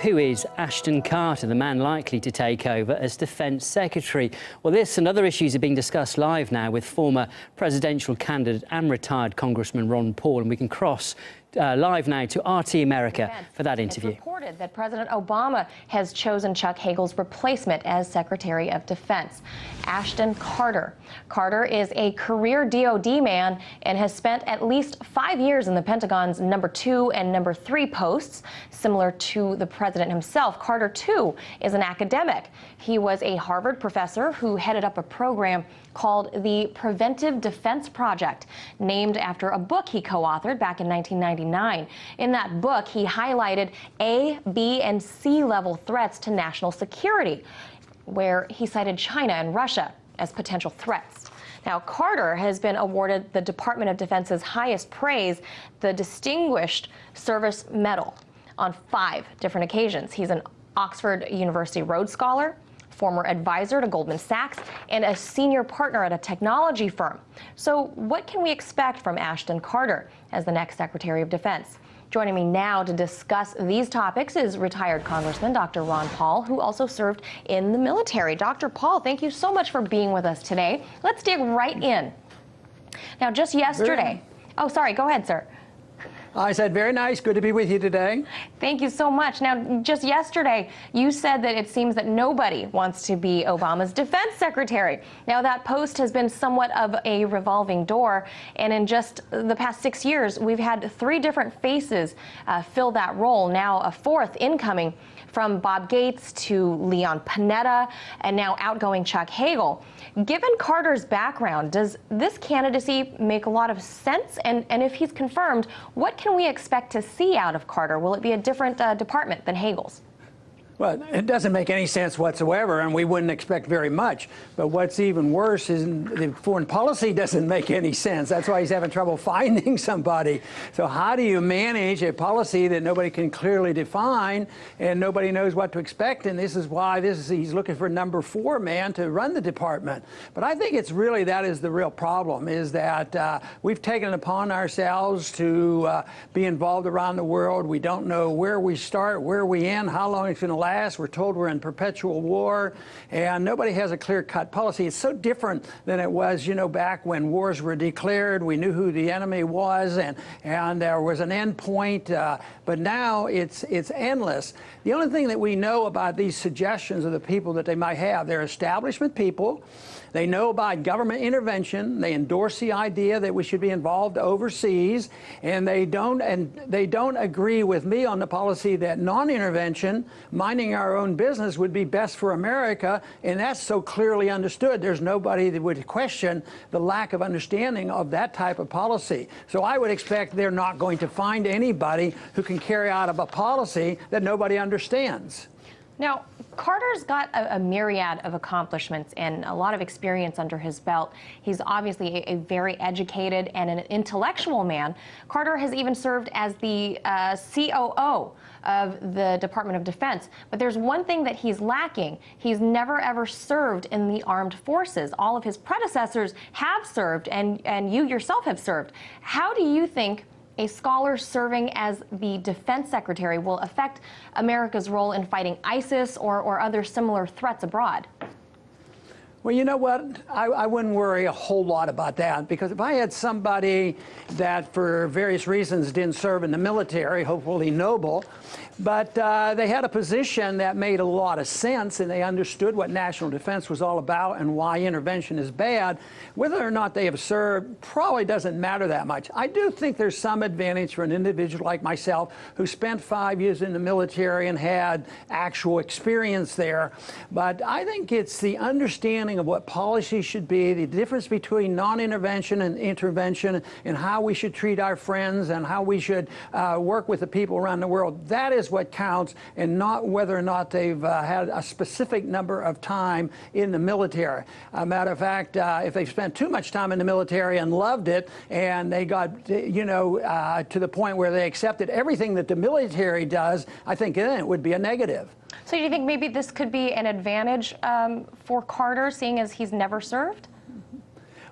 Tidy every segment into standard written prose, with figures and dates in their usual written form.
Who is Ashton Carter, the man likely to take over as Defence Secretary? Well, this and other issues are being discussed live now with former presidential candidate and retired Congressman Ron Paul, and we can cross live now to RT America for that interview. It's reported that President Obama has chosen Chuck Hagel's replacement as Secretary of Defense, Ashton Carter. Carter is a career DoD man and has spent at least 5 years in the Pentagon's number 2 and number 3 posts. Similar to the president himself, Carter, too, is an academic. He was a Harvard professor who headed up a program called the Preventive Defense Project, named after a book he co-authored back in 1999. In that book, he highlighted A, B, and C level threats to national security, where he cited China and Russia as potential threats. Now, Carter has been awarded the Department of Defense's highest praise, the Distinguished Service Medal, on 5 different occasions. He's an Oxford University Rhodes Scholar, former advisor to Goldman Sachs, and a senior partner at a technology firm. So what can we expect from Ashton Carter as the next Secretary of Defense? Joining me now to discuss these topics is retired Congressman Dr. Ron Paul, who also served in the military. Dr. Paul, thank you so much for being with us today. Let's dig right in. Now, just yesterday... Oh, sorry. Go ahead, sir. I said, very nice. Good to be with you today. Thank you so much. Now, just yesterday, you said that it seems that nobody wants to be Obama's defense secretary. Now, that post has been somewhat of a revolving door, and in just the past 6 years, we've had 3 different faces fill that role. Now, a 4th incoming, from Bob Gates to Leon Panetta, and now outgoing Chuck Hagel. Given Carter's background, does this candidacy make a lot of sense? And if he's confirmed, what can we expect to see out of Carter? Will it be a different department than Hagel's? Well, it doesn't make any sense whatsoever, and we wouldn't expect very much. But what's even worse is the foreign policy doesn't make any sense. That's why he's having trouble finding somebody. So how do you manage a policy that nobody can clearly define and nobody knows what to expect? And this is why he's looking for number 4 man to run the department. But I think it's really that is the real problem, is that we've taken it upon ourselves to be involved around the world. We don't know where we start, where we end, how long it's going to last. We're told we're in perpetual war, and nobody has a clear-cut policy. It's so different than it was, you know, back when wars were declared. We knew who the enemy was, and there was an end point. But now it's endless. The only thing that we know about these suggestions of the people that they might have, they're establishment people. They know about government intervention. They endorse the idea that we should be involved overseas, and they don't agree with me on the policy that non-intervention, minding our own business, would be best for America, and that's so clearly understood. There's nobody that would question the lack of understanding of that type of policy. So I would expect they're not going to find anybody who can carry out a policy that nobody understands. Now, Carter's got a myriad of accomplishments and a lot of experience under his belt. He's obviously a very educated and an intellectual man. Carter has even served as the COO of the Department of Defense. But there's one thing that he's lacking. He's never, ever served in the armed forces. All of his predecessors have served, and you yourself have served. How do you think a scholar serving as the defense secretary will affect America's role in fighting ISIS or other similar threats abroad? Well, you know what? I wouldn't worry a whole lot about that, because if I had somebody that for various reasons didn't serve in the military, hopefully noble, but they had a position that made a lot of sense and they understood what national defense was all about and why intervention is bad, whether or not they have served probably doesn't matter that much. I do think there's some advantage for an individual like myself who spent 5 years in the military and had actual experience there. But I think it's the understanding of what policy should be, the difference between non-intervention and intervention, and how we should treat our friends and how we should work with the people around the world. That is what counts, and not whether or not they've had a specific number of time in the military. A matter of fact, if they've spent too much time in the military and loved it, and they got, you know, to the point where they accepted everything that the military does, I think then it would be a negative. So do you think maybe this could be an advantage for Carter, seeing as he's never served?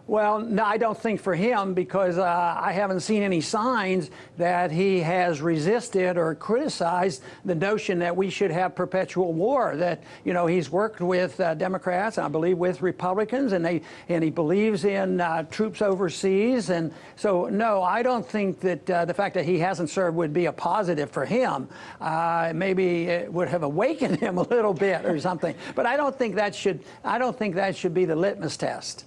Well, no, I don't think for him, because I haven't seen any signs that he has resisted or criticized the notion that we should have perpetual war. That, you know, he's worked with Democrats, I believe with Republicans, and he believes in troops overseas. And so, no, I don't think that the fact that he hasn't served would be a positive for him. Maybe it would have awakened him a little bit or something. But I don't think that should be the litmus test.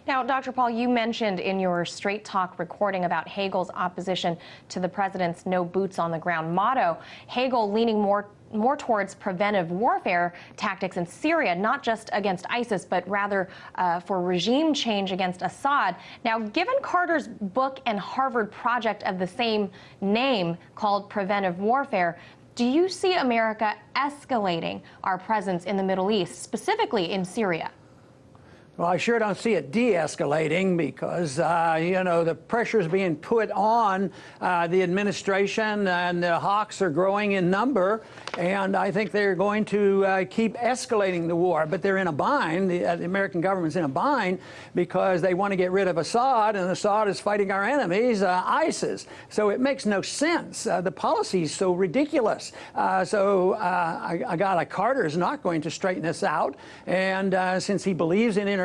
Now, Dr. Paul, you mentioned in your Straight Talk recording about Hagel's opposition to the president's no boots on the ground motto. Hagel leaning more towards preventive warfare tactics in Syria, not just against ISIS, but rather for regime change against Assad. Now, given Carter's book and Harvard project of the same name called Preventive Warfare, do you see America escalating our presence in the Middle East, specifically in Syria? Well, I sure don't see it de-escalating, because, you know, the pressure is being put on the administration, and the hawks are growing in number, and I think they're going to keep escalating the war. But they're in a bind. The American government's in a bind because they want to get rid of Assad, and Assad is fighting our enemies, ISIS. So it makes no sense. The policy is so ridiculous. A guy like Carter is not going to straighten this out, and since he believes in intervention,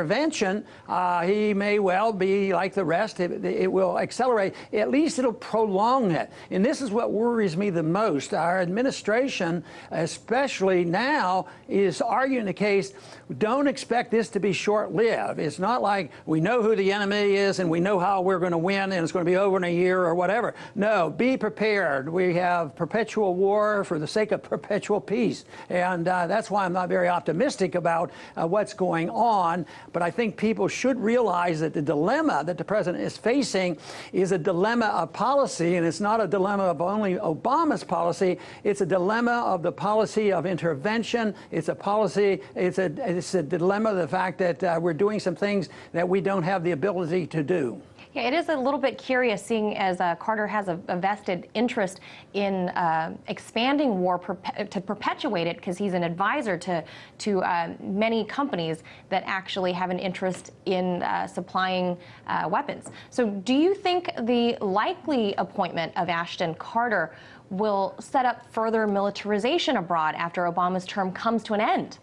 he may well be like the rest. It will accelerate. At least it'll prolong it. And this is what worries me the most. Our administration, especially now, is arguing the case. Don't expect this to be short-lived. It's not like we know who the enemy is and we know how we're going to win and it's going to be over in a year or whatever. No, be prepared. We have perpetual war for the sake of perpetual peace. And that's why I'm not very optimistic about what's going on. But I think people should realize that the dilemma that the president is facing is a dilemma of policy, and it's not a dilemma of only Obama's policy. It's a dilemma of the policy of intervention. It's a policy, it's a dilemma of the fact that we're doing some things that we don't have the ability to do. Yeah, it is a little bit curious, seeing as Carter has a vested interest in expanding war to perpetuate it, because he's an advisor to many companies that actually have an interest in supplying weapons. So do you think the likely appointment of Ashton Carter will set up further militarization abroad after Obama's term comes to an end?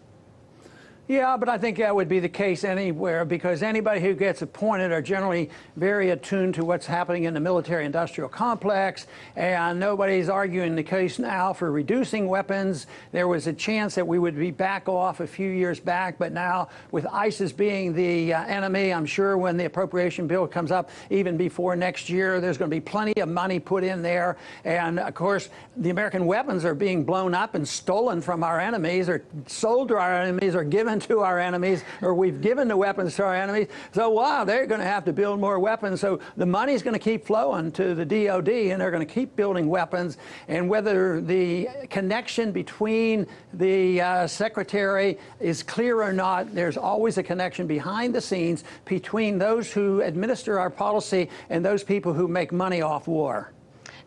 Yeah, but I think that would be the case anywhere, because anybody who gets appointed are generally very attuned to what's happening in the military-industrial complex, and nobody's arguing the case now for reducing weapons. There was a chance that we would be back off a few years back, but now with ISIS being the enemy, I'm sure when the appropriation bill comes up, even before next year, there's going to be plenty of money put in there. And of course, the American weapons are being blown up and stolen from our enemies, or sold to our enemies, or given to our enemies, or we've given the weapons to our enemies. So, wow, they're going to have to build more weapons. So the money's going to keep flowing to the DOD, and they're going to keep building weapons. And whether the connection between the secretary is clear or not, there's always a connection behind the scenes between those who administer our policy and those people who make money off war.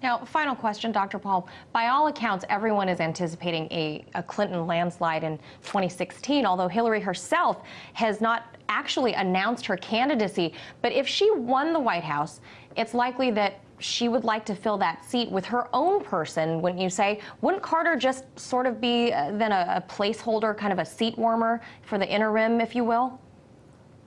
Now, final question, Dr. Paul. By all accounts, everyone is anticipating a Clinton landslide in 2016, although Hillary herself has not actually announced her candidacy. But if she won the White House, it's likely that she would like to fill that seat with her own person, wouldn't you say? Wouldn't Carter just sort of be then a placeholder, kind of a seat warmer for the interim, if you will?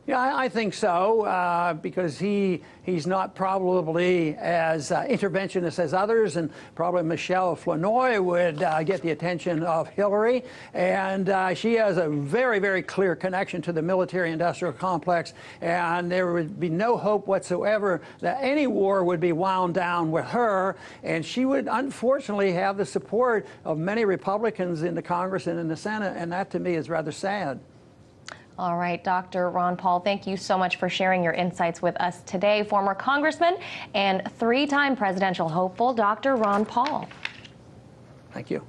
Yeah, I think so, because he's not probably as interventionist as others, and probably Michelle Flournoy would get the attention of Hillary. And she has a very, very clear connection to the military-industrial complex, and there would be no hope whatsoever that any war would be wound down with her. And she would unfortunately have the support of many Republicans in the Congress and in the Senate, and that to me is rather sad. All right, Dr. Ron Paul, thank you so much for sharing your insights with us today. Former Congressman and three-time presidential hopeful, Dr. Ron Paul. Thank you.